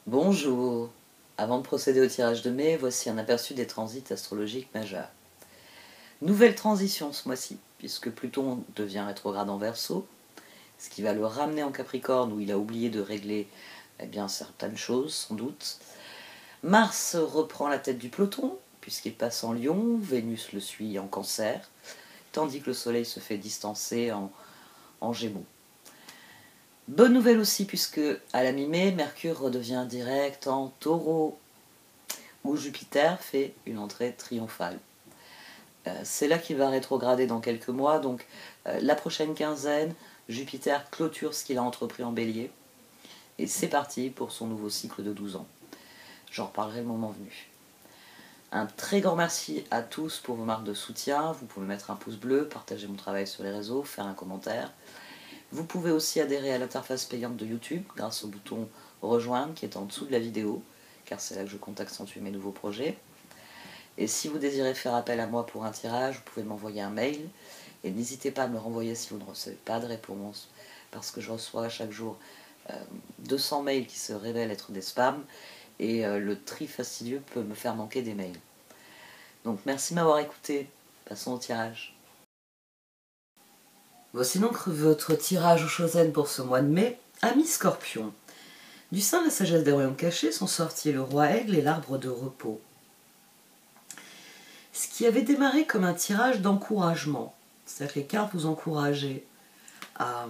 Bonjour. Avant de procéder au tirage de mai, voici un aperçu des transits astrologiques majeurs. Nouvelle transition ce mois-ci, puisque Pluton devient rétrograde en Verseau, ce qui va le ramener en Capricorne où il a oublié de régler certaines choses, sans doute. Mars reprend la tête du peloton, puisqu'il passe en Lion, Vénus le suit en Cancer, tandis que le Soleil se fait distancer en Gémeaux. Bonne nouvelle aussi, puisque à la mi-mai, Mercure redevient direct en Taureau, où Jupiter fait une entrée triomphale. C'est là qu'il va rétrograder dans quelques mois, donc la prochaine quinzaine, Jupiter clôture ce qu'il a entrepris en Bélier, et c'est parti pour son nouveau cycle de 12 ans. J'en reparlerai le moment venu. Un très grand merci à tous pour vos marques de soutien. Vous pouvez mettre un pouce bleu, partager mon travail sur les réseaux, faire un commentaire. Vous pouvez aussi adhérer à l'interface payante de YouTube grâce au bouton rejoindre qui est en dessous de la vidéo, car c'est là que je compte accentuer mes nouveaux projets. Et si vous désirez faire appel à moi pour un tirage, vous pouvez m'envoyer un mail. Et n'hésitez pas à me le renvoyer si vous ne recevez pas de réponse, parce que je reçois chaque jour 200 mails qui se révèlent être des spams, et le tri fastidieux peut me faire manquer des mails. Donc merci de m'avoir écouté. Passons au tirage. Voici donc votre tirage au Chosen pour ce mois de mai. Amis Scorpion. Du sein de la sagesse des royaumes cachés sont sortis le roi aigle et l'arbre de repos. Ce qui avait démarré comme un tirage d'encouragement, c'est-à-dire que les cartes vous encourageaient à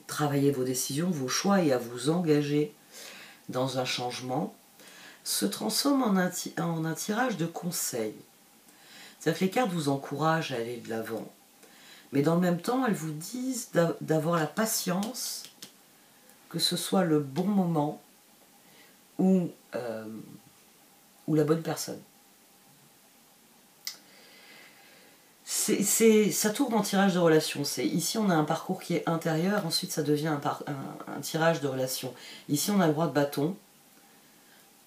travailler vos décisions, vos choix et à vous engager dans un changement, se transforme en un tirage de conseil. C'est-à-dire que les cartes vous encouragent à aller de l'avant. Mais dans le même temps, elles vous disent d'avoir la patience, que ce soit le bon moment ou la bonne personne. Ça tourne en tirage de relation. Ici, on a un parcours qui est intérieur, ensuite ça devient un tirage de relation. Ici, on a le roi de bâton.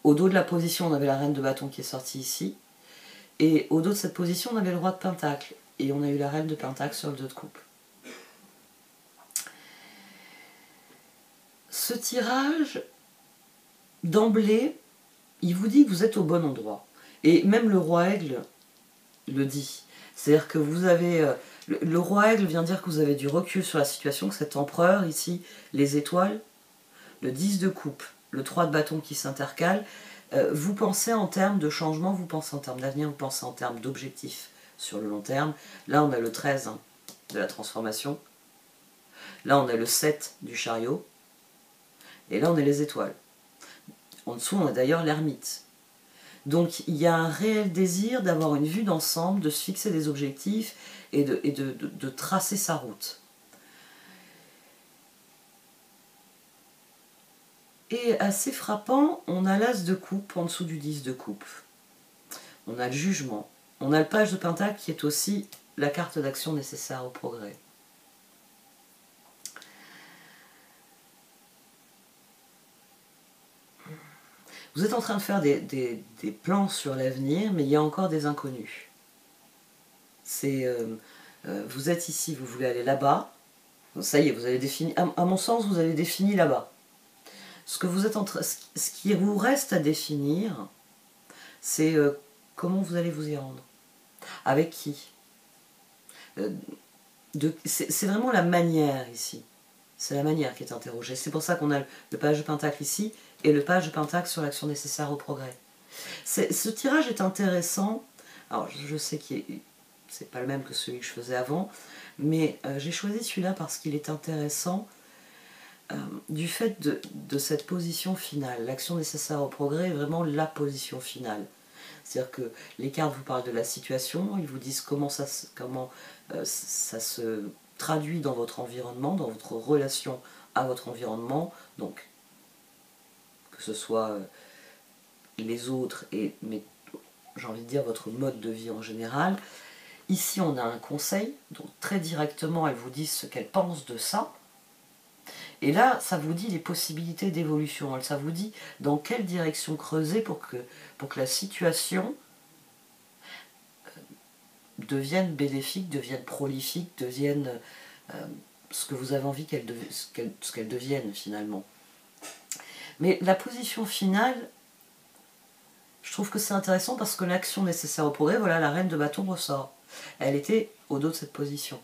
Au dos de la position, on avait la reine de bâton qui est sortie ici. Et au dos de cette position, on avait le roi de pentacle. Et on a eu la reine de pentacle sur le 2 de coupe. Ce tirage, d'emblée, il vous dit que vous êtes au bon endroit. Et même le roi aigle le dit. C'est-à-dire que vous avez... le roi aigle vient dire que vous avez du recul sur la situation, que cet empereur, ici, les étoiles, le 10 de coupe, le 3 de bâton qui s'intercale, vous pensez en termes de changement, vous pensez en termes d'avenir, vous pensez en termes d'objectifs sur le long terme. Là, on a le 13 de la transformation. Là, on a le 7 du chariot. Et là, on a les étoiles. En dessous, on a d'ailleurs l'ermite. Donc, il y a un réel désir d'avoir une vue d'ensemble, de se fixer des objectifs et de tracer sa route. Et assez frappant, on a l'as de coupe en dessous du 10 de coupe. On a le jugement. On a le page de pentacle qui est aussi la carte d'action nécessaire au progrès. Vous êtes en train de faire des plans sur l'avenir, mais il y a encore des inconnus. Vous êtes ici, vous voulez aller là-bas. Ça y est, vous avez défini. À mon sens, vous avez défini là-bas. Ce qui vous reste à définir, c'est comment vous allez vous y rendre. Avec qui. C'est vraiment la manière ici. C'est la manière qui est interrogée. C'est pour ça qu'on a le page de pentacle ici et le page de pentacle sur l'action nécessaire au progrès. Ce tirage est intéressant. Alors, je sais que c'est pas le même que celui que je faisais avant, mais j'ai choisi celui-là parce qu'il est intéressant du fait de cette position finale. L'action nécessaire au progrès est vraiment la position finale. C'est-à-dire que les cartes vous parlent de la situation, ils vous disent comment ça se traduit dans votre environnement, dans votre relation à votre environnement, donc que ce soit les autres, mais j'ai envie de dire votre mode de vie en général. Ici on a un conseil, donc très directement elles vous disent ce qu'elles pensent de ça, et là ça vous dit les possibilités d'évolution, ça vous dit dans quelle direction creuser pour que la situation devienne bénéfique, devienne prolifique, devienne ce que vous avez envie qu'elle devienne finalement. Mais la position finale, je trouve que c'est intéressant parce que l'action nécessaire au progrès, voilà, la reine de bâton ressort. Elle était au dos de cette position.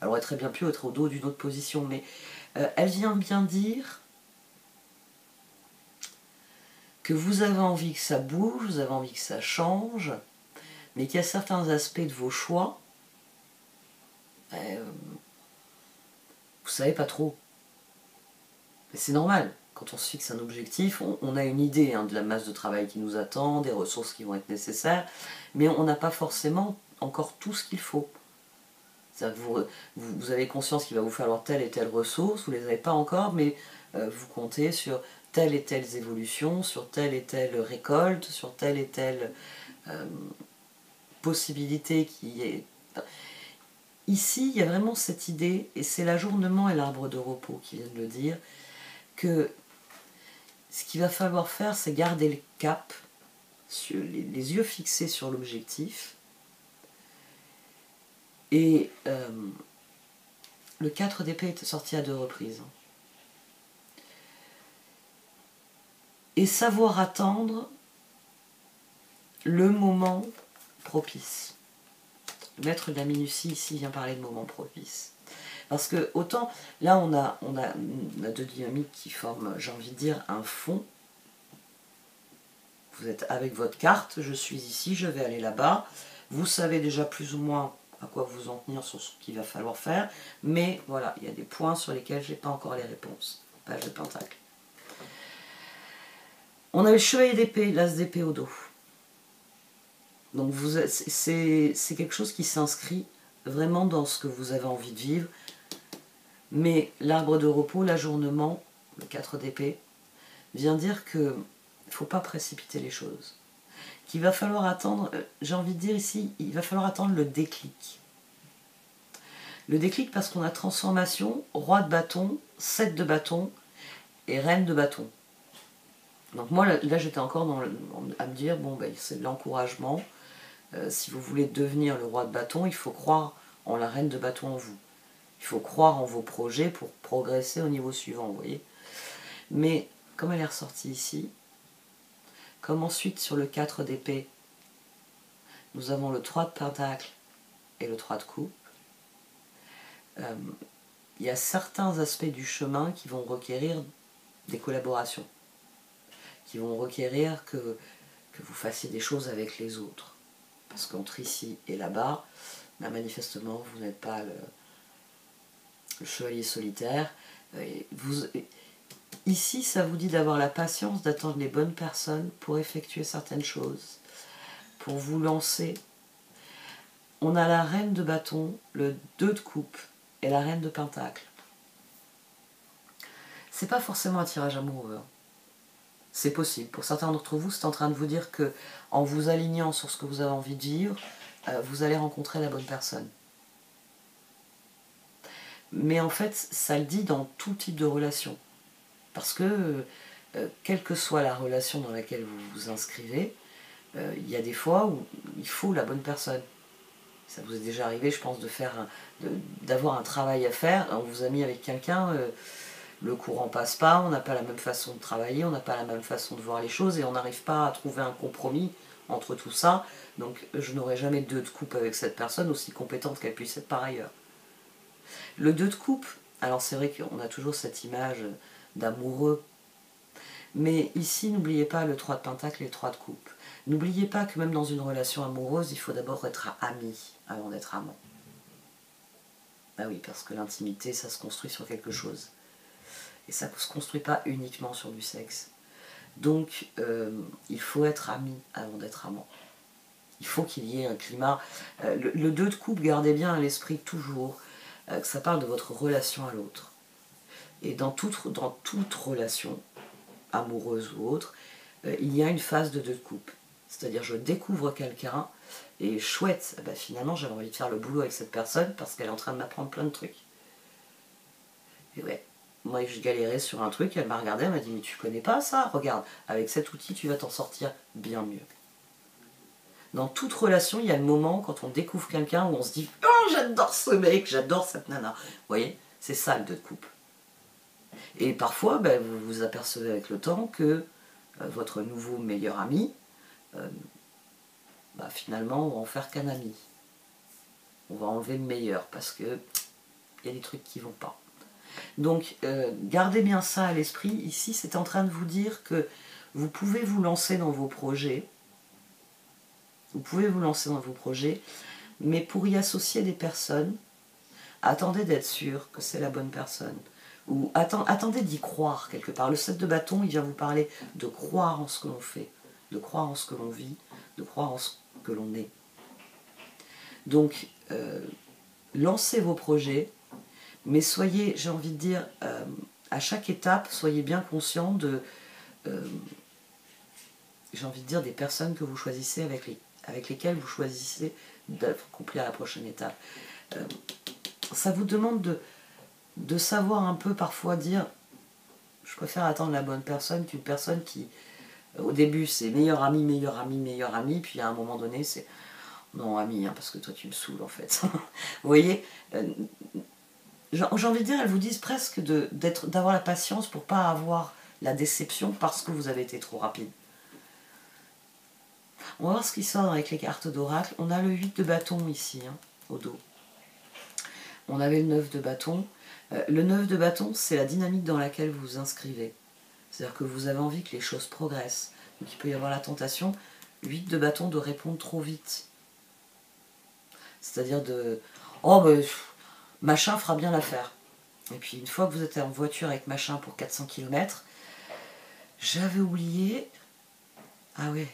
Elle aurait très bien pu être au dos d'une autre position, mais elle vient bien dire que vous avez envie que ça bouge, vous avez envie que ça change, mais qu'il y a certains aspects de vos choix, vous savez pas trop. C'est normal, quand on se fixe un objectif, on a une idée de la masse de travail qui nous attend, des ressources qui vont être nécessaires, mais on n'a pas forcément encore tout ce qu'il faut. Vous avez conscience qu'il va vous falloir telle et telle ressource, vous ne les avez pas encore, mais vous comptez sur telle et telle évolution, sur telle et telle récolte, sur telle et telle possibilité qui est... Ici, il y a vraiment cette idée, et c'est l'ajournement et l'arbre de repos qui viennent de le dire, que ce qu'il va falloir faire, c'est garder le cap, les yeux fixés sur l'objectif, et le 4 d'épée est sorti à 2 reprises. Et savoir attendre le moment propice. Le maître de la minutie ici vient parler de moment propice. Parce que autant, là on a deux dynamiques qui forment, j'ai envie de dire, un fond. Vous êtes avec votre carte, je suis ici, je vais aller là-bas. Vous savez déjà plus ou moins à quoi vous en tenir sur ce qu'il va falloir faire. Mais voilà, il y a des points sur lesquels je n'ai pas encore les réponses. Page de Pentacle. On a le chevalier d'épée, l'as d'épée au dos. Donc c'est quelque chose qui s'inscrit vraiment dans ce que vous avez envie de vivre. Mais l'arbre de repos, l'ajournement, le 4 d'épée, vient dire qu'il ne faut pas précipiter les choses. Qu'il va falloir attendre, j'ai envie de dire ici, il va falloir attendre le déclic. Le déclic parce qu'on a transformation, roi de bâton, 7 de bâton et reine de bâton. Donc moi là j'étais encore à me dire, bon ben c'est de l'encouragement. Si vous voulez devenir le roi de bâton, il faut croire en la reine de bâton en vous. Il faut croire en vos projets pour progresser au niveau suivant, vous voyez. Mais comme elle est ressortie ici, comme ensuite sur le 4 d'épée, nous avons le 3 de pentacle et le 3 de coupe, il y a certains aspects du chemin qui vont requérir des collaborations, qui vont requérir que vous fassiez des choses avec les autres. Parce qu'entre ici et là-bas, ben manifestement, vous n'êtes pas le chevalier solitaire. Ici, ça vous dit d'avoir la patience, d'attendre les bonnes personnes pour effectuer certaines choses, pour vous lancer. On a la reine de bâton, le 2 de coupe et la reine de pentacle. C'est pas forcément un tirage amoureux. C'est possible. Pour certains d'entre vous, c'est en train de vous dire que en vous alignant sur ce que vous avez envie de vivre, vous allez rencontrer la bonne personne. Mais en fait, ça le dit dans tout type de relation. Parce que, quelle que soit la relation dans laquelle vous vous inscrivez, il y a des fois où il faut la bonne personne. Ça vous est déjà arrivé, je pense, d'avoir un travail à faire. On vous a mis avec quelqu'un, le courant passe pas, on n'a pas la même façon de travailler, on n'a pas la même façon de voir les choses et on n'arrive pas à trouver un compromis entre tout ça. Donc je n'aurai jamais 2 de coupe avec cette personne, aussi compétente qu'elle puisse être par ailleurs. Le 2 de coupe, alors c'est vrai qu'on a toujours cette image d'amoureux, mais ici n'oubliez pas le 3 de pentacle et le 3 de coupe. N'oubliez pas que même dans une relation amoureuse, il faut d'abord être ami avant d'être amant. Ah oui, parce que l'intimité, ça se construit sur quelque chose. Et ça ne se construit pas uniquement sur du sexe. Donc, il faut être ami avant d'être amant. Il faut qu'il y ait un climat. Le 2 de coupe, gardez bien à l'esprit toujours que ça parle de votre relation à l'autre. Et dans toute relation, amoureuse ou autre, il y a une phase de 2 de coupe. C'est-à-dire, je découvre quelqu'un, et chouette, ben finalement, j'avais envie de faire le boulot avec cette personne parce qu'elle est en train de m'apprendre plein de trucs. Et ouais. Moi, je galérais sur un truc, elle m'a regardé, elle m'a dit « Mais tu connais pas ça? Regarde, avec cet outil, tu vas t'en sortir bien mieux. » Dans toute relation, il y a le moment, quand on découvre quelqu'un, où on se dit « Oh, j'adore ce mec, j'adore cette nana. » Vous voyez, c'est ça le 2 de coupe. Et parfois, ben, vous vous apercevez avec le temps que votre nouveau meilleur ami, bah, finalement, on va en faire qu'un ami. On va enlever le meilleur parce que il y a des trucs qui ne vont pas. Donc, gardez bien ça à l'esprit. Ici, c'est en train de vous dire que vous pouvez vous lancer dans vos projets. Vous pouvez vous lancer dans vos projets, mais pour y associer des personnes, attendez d'être sûr que c'est la bonne personne. Ou attendez d'y croire quelque part. Le 7 de bâton, il vient vous parler de croire en ce que l'on fait, de croire en ce que l'on vit, de croire en ce que l'on est. Donc, lancez vos projets, mais soyez, j'ai envie de dire, à chaque étape, soyez bien conscient de, j'ai envie de dire, des personnes que vous choisissez, avec lesquelles vous choisissez d'accomplir la prochaine étape. Ça vous demande de savoir un peu parfois dire, je préfère attendre la bonne personne qu'une personne qui, au début, c'est meilleur ami, meilleur ami, meilleur ami, puis à un moment donné, c'est non, ami, hein, parce que toi, tu me saoules, en fait. Vous voyez, j'ai envie de dire, elles vous disent presque d'avoir la patience pour pas avoir la déception parce que vous avez été trop rapide. On va voir ce qui sort avec les cartes d'oracle. On a le 8 de bâton ici, hein, au dos. On avait le 9 de bâton. Le 9 de bâton, c'est la dynamique dans laquelle vous vous inscrivez. C'est-à-dire que vous avez envie que les choses progressent. Donc il peut y avoir la tentation, 8 de bâton, de répondre trop vite. C'est-à-dire de... Oh, ben, machin fera bien l'affaire. Et puis une fois que vous êtes en voiture avec machin pour 400 km, j'avais oublié... Ah ouais.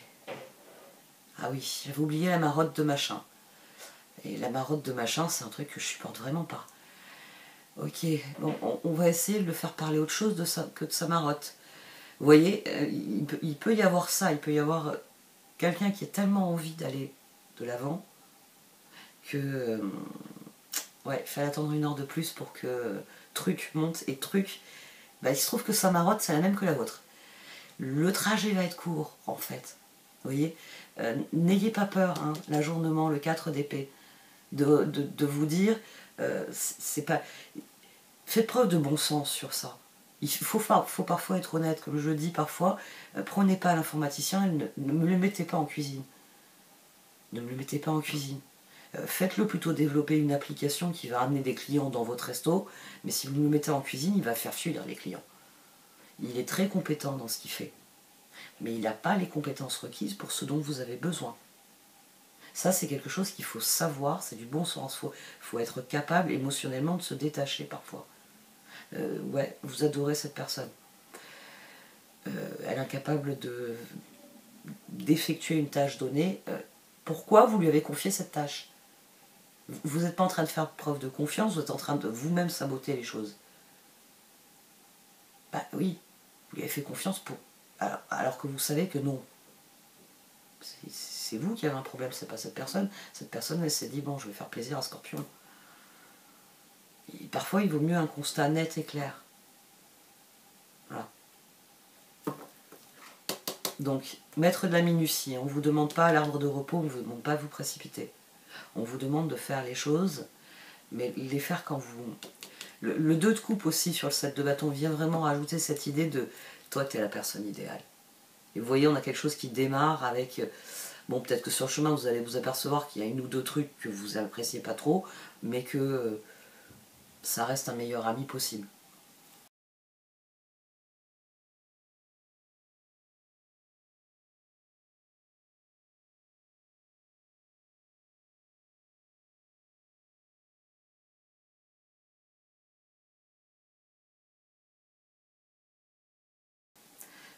Ah oui, j'avais oublié la marotte de machin. Et la marotte de machin, c'est un truc que je supporte vraiment pas. Ok, bon, on va essayer de le faire parler autre chose que de sa marotte. Vous voyez, il peut y avoir ça, il peut y avoir quelqu'un qui a tellement envie d'aller de l'avant que... ouais, il fallait attendre 1 heure de plus pour que truc monte, et truc, bah, il se trouve que sa marotte, c'est la même que la vôtre. Le trajet va être court, en fait. Vous voyez, n'ayez pas peur, hein, l'ajournement, le 4 d'épée, de vous dire, c'est pas... Faites preuve de bon sens sur ça. Il faut parfois être honnête, comme je le dis parfois, prenez pas l'informaticien et ne me le mettez pas en cuisine. Ne me le mettez pas en cuisine. Faites-le plutôt développer une application qui va amener des clients dans votre resto, mais si vous le mettez en cuisine, il va faire fuir les clients. Il est très compétent dans ce qu'il fait, mais il n'a pas les compétences requises pour ce dont vous avez besoin. Ça, c'est quelque chose qu'il faut savoir, c'est du bon sens. Faut être capable émotionnellement de se détacher parfois. Ouais, vous adorez cette personne. Elle est incapable d'effectuer une tâche donnée. Pourquoi vous lui avez confié cette tâche? Vous n'êtes pas en train de faire preuve de confiance, vous êtes en train de vous-même saboter les choses. Bah oui, vous lui avez fait confiance alors que vous savez que non. C'est vous qui avez un problème, c'est pas cette personne. Cette personne, elle s'est dit, bon, je vais faire plaisir à Scorpion. Et parfois, il vaut mieux un constat net et clair. Voilà. Donc, mettre de la minutie. On ne vous demande pas à l'arbre de repos, on ne vous demande pas de vous précipiter. On vous demande de faire les choses, mais les faire quand vous... Le 2 de coupe aussi sur le 7 de bâton vient vraiment rajouter cette idée de toi, tu es la personne idéale. Et vous voyez, on a quelque chose qui démarre avec... Bon, peut-être que sur le chemin, vous allez vous apercevoir qu'il y a 1 ou 2 trucs que vous n'appréciez pas trop, mais que ça reste un meilleur ami possible.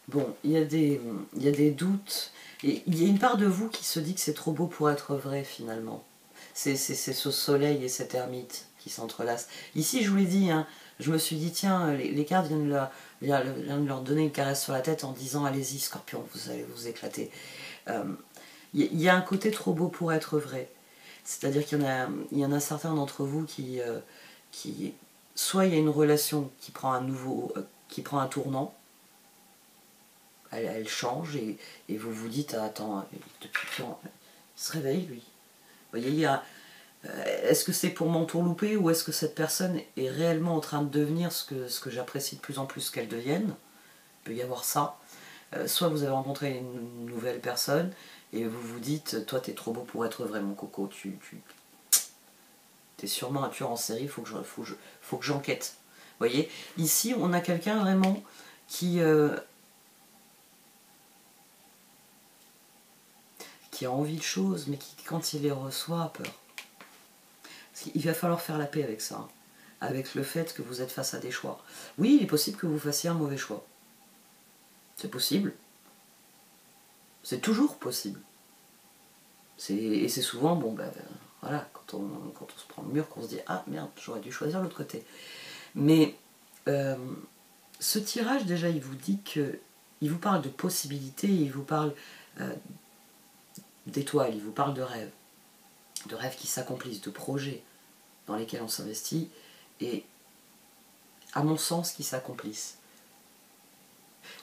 Bon, il y a des doutes, et il y a une part de vous qui se dit que c'est trop beau pour être vrai, finalement. C'est ce soleil et cette ermite qui s'entrelacent. Ici, je vous l'ai dit, hein, je me suis dit, tiens, les cartes viennent de leur donner une caresse sur la tête en disant, allez-y, Scorpion, vous allez vous éclater. Il y a un côté trop beau pour être vrai. C'est-à-dire qu'il y en a certains d'entre vous qui... soit il y a une relation qui prend qui prend un tournant, elle change, et vous vous dites, attends, depuis quand il se réveille, lui. Vous voyez, Est-ce que c'est pour m'entourlouper ou est-ce que cette personne est réellement en train de devenir ce que j'apprécie de plus en plus qu'elle devienne? Il peut y avoir ça. Soit vous avez rencontré une nouvelle personne et vous vous dites, toi t'es trop beau pour être vrai mon coco, t'es sûrement un tueur en série, faut que j'enquête. Vous voyez, ici on a quelqu'un vraiment qui a envie de choses, mais qui quand il les reçoit a peur. Il va falloir faire la paix avec ça, avec le fait que vous êtes face à des choix. Oui, il est possible que vous fassiez un mauvais choix. C'est possible. C'est toujours possible. Et c'est souvent, bon ben voilà, quand on se prend le mur, qu'on se dit ah merde, j'aurais dû choisir l'autre côté. Mais ce tirage déjà, il vous dit que, il vous parle de possibilités, il vous parle d'étoiles, il vous parle de rêves qui s'accomplissent, de projets dans lesquels on s'investit, et à mon sens qui s'accomplissent.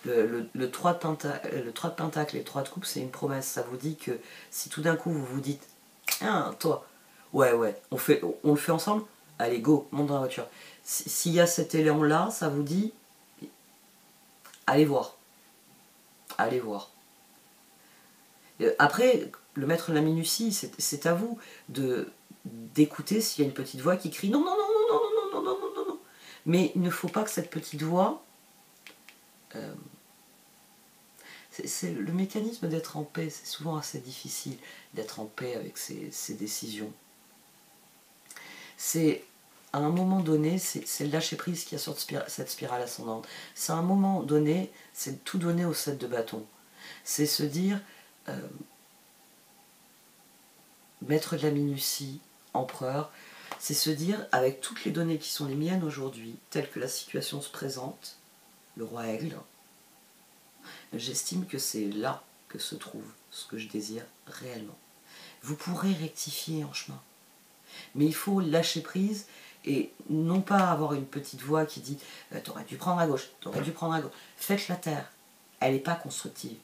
Le 3 de pentacle et le 3 de coupe, c'est une promesse. Ça vous dit que si tout d'un coup vous vous dites ah, toi, ouais, on le fait ensemble, allez, go, monte dans la voiture. S'il y a cet élan-là, ça vous dit allez voir. Allez voir. Après, le maître de la minutie, c'est à vous d'écouter s'il y a une petite voix qui crie non, non, non, non, non, non, non, non, non, non, non. Mais il ne faut pas que cette petite voix... c'est le mécanisme d'être en paix, c'est souvent assez difficile d'être en paix avec ses décisions. C'est, à un moment donné, c'est le lâcher prise qui a sur cette spirale ascendante. C'est à un moment donné, c'est tout donner au 7 de bâton. C'est se dire, maître de la minutie, empereur, c'est se dire, avec toutes les données qui sont les miennes aujourd'hui, telles que la situation se présente, le roi aigle, j'estime que c'est là que se trouve ce que je désire réellement. Vous pourrez rectifier en chemin, mais il faut lâcher prise et non pas avoir une petite voix qui dit t'aurais dû prendre à gauche, t'aurais dû prendre à gauche. Faites la terre, elle n'est pas constructive.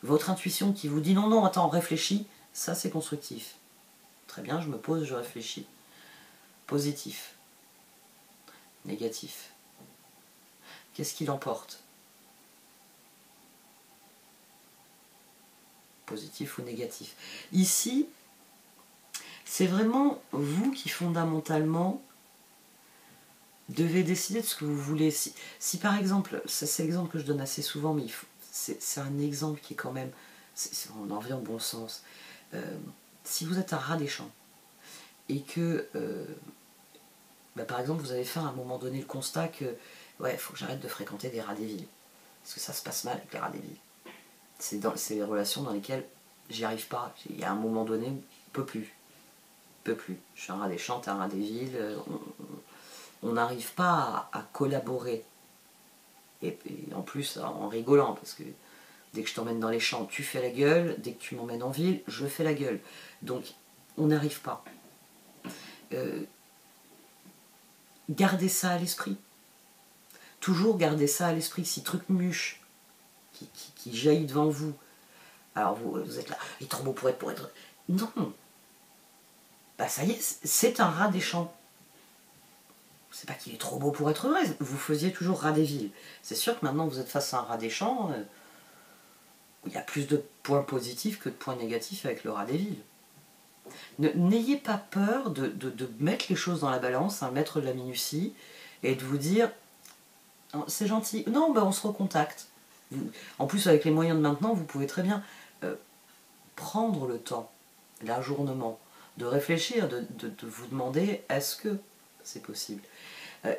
Votre intuition qui vous dit non, non, attends, réfléchis, ça c'est constructif. Très bien, je me pose, je réfléchis. Positif, négatif. Qu'est-ce qui l'emporte? Positif ou négatif. Ici, c'est vraiment vous qui fondamentalement devez décider de ce que vous voulez. Si par exemple, c'est l'exemple que je donne assez souvent, mais c'est un exemple qui est quand même, on en vient au bon sens. Si vous êtes un rat des champs et que, par exemple, vous avez fait à un moment donné le constat que, ouais, il faut que j'arrête de fréquenter des rats des villes, parce que ça se passe mal avec les rats des villes. C'est les relations dans lesquelles j'y arrive pas. Il y a un moment donné, on peut plus. Je suis un rat des champs, t'es un rat des villes. On n'arrive pas à collaborer. Et en plus, en rigolant, parce que dès que je t'emmène dans les champs, tu fais la gueule. Dès que tu m'emmènes en ville, je fais la gueule. Donc, on n'arrive pas. Gardez ça à l'esprit. Toujours garder ça à l'esprit. Si Trucmuche qui jaillit devant vous, alors vous êtes là, il est trop beau pour être... Non. Ça y est, c'est un rat des champs. C'est pas qu'il est trop beau pour être vrai, vous faisiez toujours rat des villes. C'est sûr que maintenant vous êtes face à un rat des champs, il y a plus de points positifs que de points négatifs avec le rat des villes. N'ayez pas peur de mettre les choses dans la balance, un maître de la minutie, et de vous dire, c'est gentil, non, on se recontacte. En plus, avec les moyens de maintenant, vous pouvez très bien prendre le temps, l'ajournement, de réfléchir, de vous demander est-ce que c'est possible.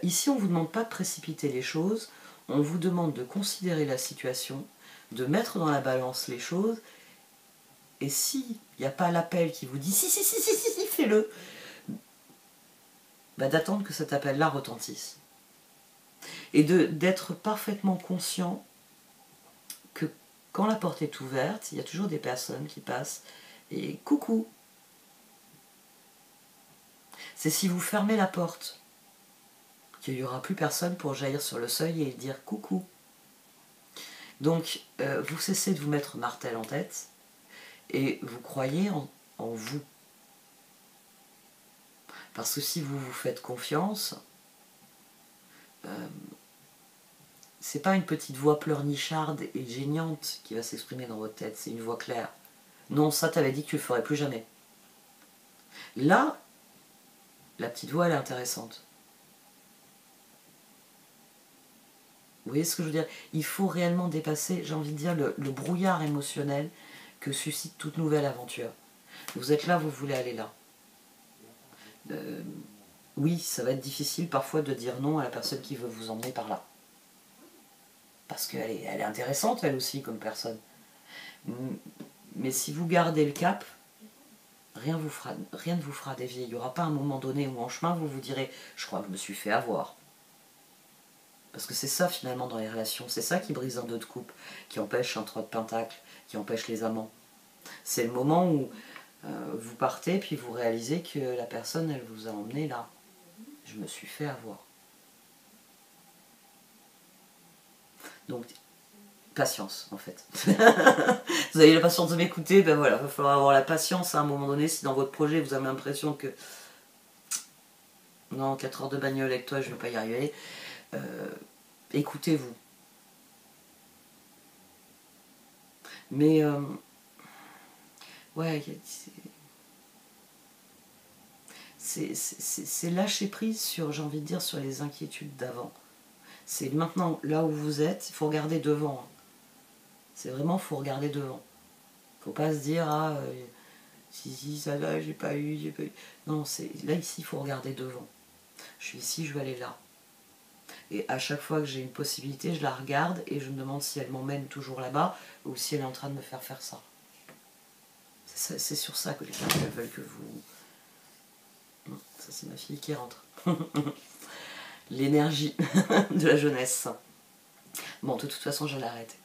Ici, on ne vous demande pas de précipiter les choses, on vous demande de considérer la situation, de mettre dans la balance les choses, et s'il n'y a pas l'appel qui vous dit si, fais-le, d'attendre que cet appel-là retentisse. Et d'être parfaitement conscient que quand la porte est ouverte, il y a toujours des personnes qui passent et coucou. C'est si vous fermez la porte qu'il n'y aura plus personne pour jaillir sur le seuil et dire coucou. Donc, vous cessez de vous mettre martel en tête et vous croyez en vous. Parce que si vous vous faites confiance, c'est pas une petite voix pleurnicharde et géniante qui va s'exprimer dans votre tête, c'est une voix claire. Non, ça t'avais dit que tu le ferais plus jamais. Là, la petite voix elle est intéressante. Vous voyez ce que je veux dire? Il faut réellement dépasser, j'ai envie de dire, le brouillard émotionnel que suscite toute nouvelle aventure. Vous êtes là, vous voulez aller là. Oui, ça va être difficile parfois de dire non à la personne qui veut vous emmener par là. Parce qu'elle est intéressante, elle aussi, comme personne. Mais si vous gardez le cap, rien ne vous fera dévier. Il n'y aura pas un moment donné où en chemin, vous vous direz « je crois que je me suis fait avoir ». Parce que c'est ça finalement dans les relations, c'est ça qui brise un 2 de coupe, qui empêche un 3 de pentacle, qui empêche les amants. C'est le moment où vous partez puis vous réalisez que la personne elle vous a emmené là. Je me suis fait avoir. Donc, patience en fait. Vous avez la patience de m'écouter, ben voilà, il va falloir avoir la patience à un moment donné si dans votre projet vous avez l'impression que non, 4 heures de bagnole avec toi je ne vais pas y arriver. Écoutez-vous. Mais ouais, c'est lâcher prise sur, j'ai envie de dire, sur les inquiétudes d'avant. C'est maintenant, là où vous êtes, il faut regarder devant. C'est vraiment, il faut regarder devant. Il ne faut pas se dire, ah, si, ça va, j'ai pas eu. Non, là, ici, il faut regarder devant. Je suis ici, je vais aller là. Et à chaque fois que j'ai une possibilité, je la regarde et je me demande si elle m'emmène toujours là-bas ou si elle est en train de me faire ça. C'est sur ça que les cartes veulent que vous... Ça, c'est ma fille qui rentre. L'énergie de la jeunesse. Bon, de toute façon, je vais l'arrêter.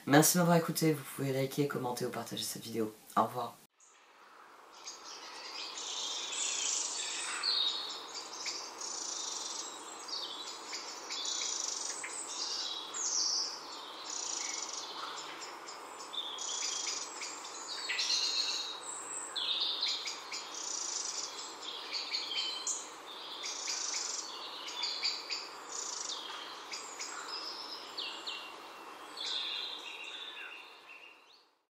Merci de m'avoir écouté. Vous pouvez liker, commenter ou partager cette vidéo. Au revoir.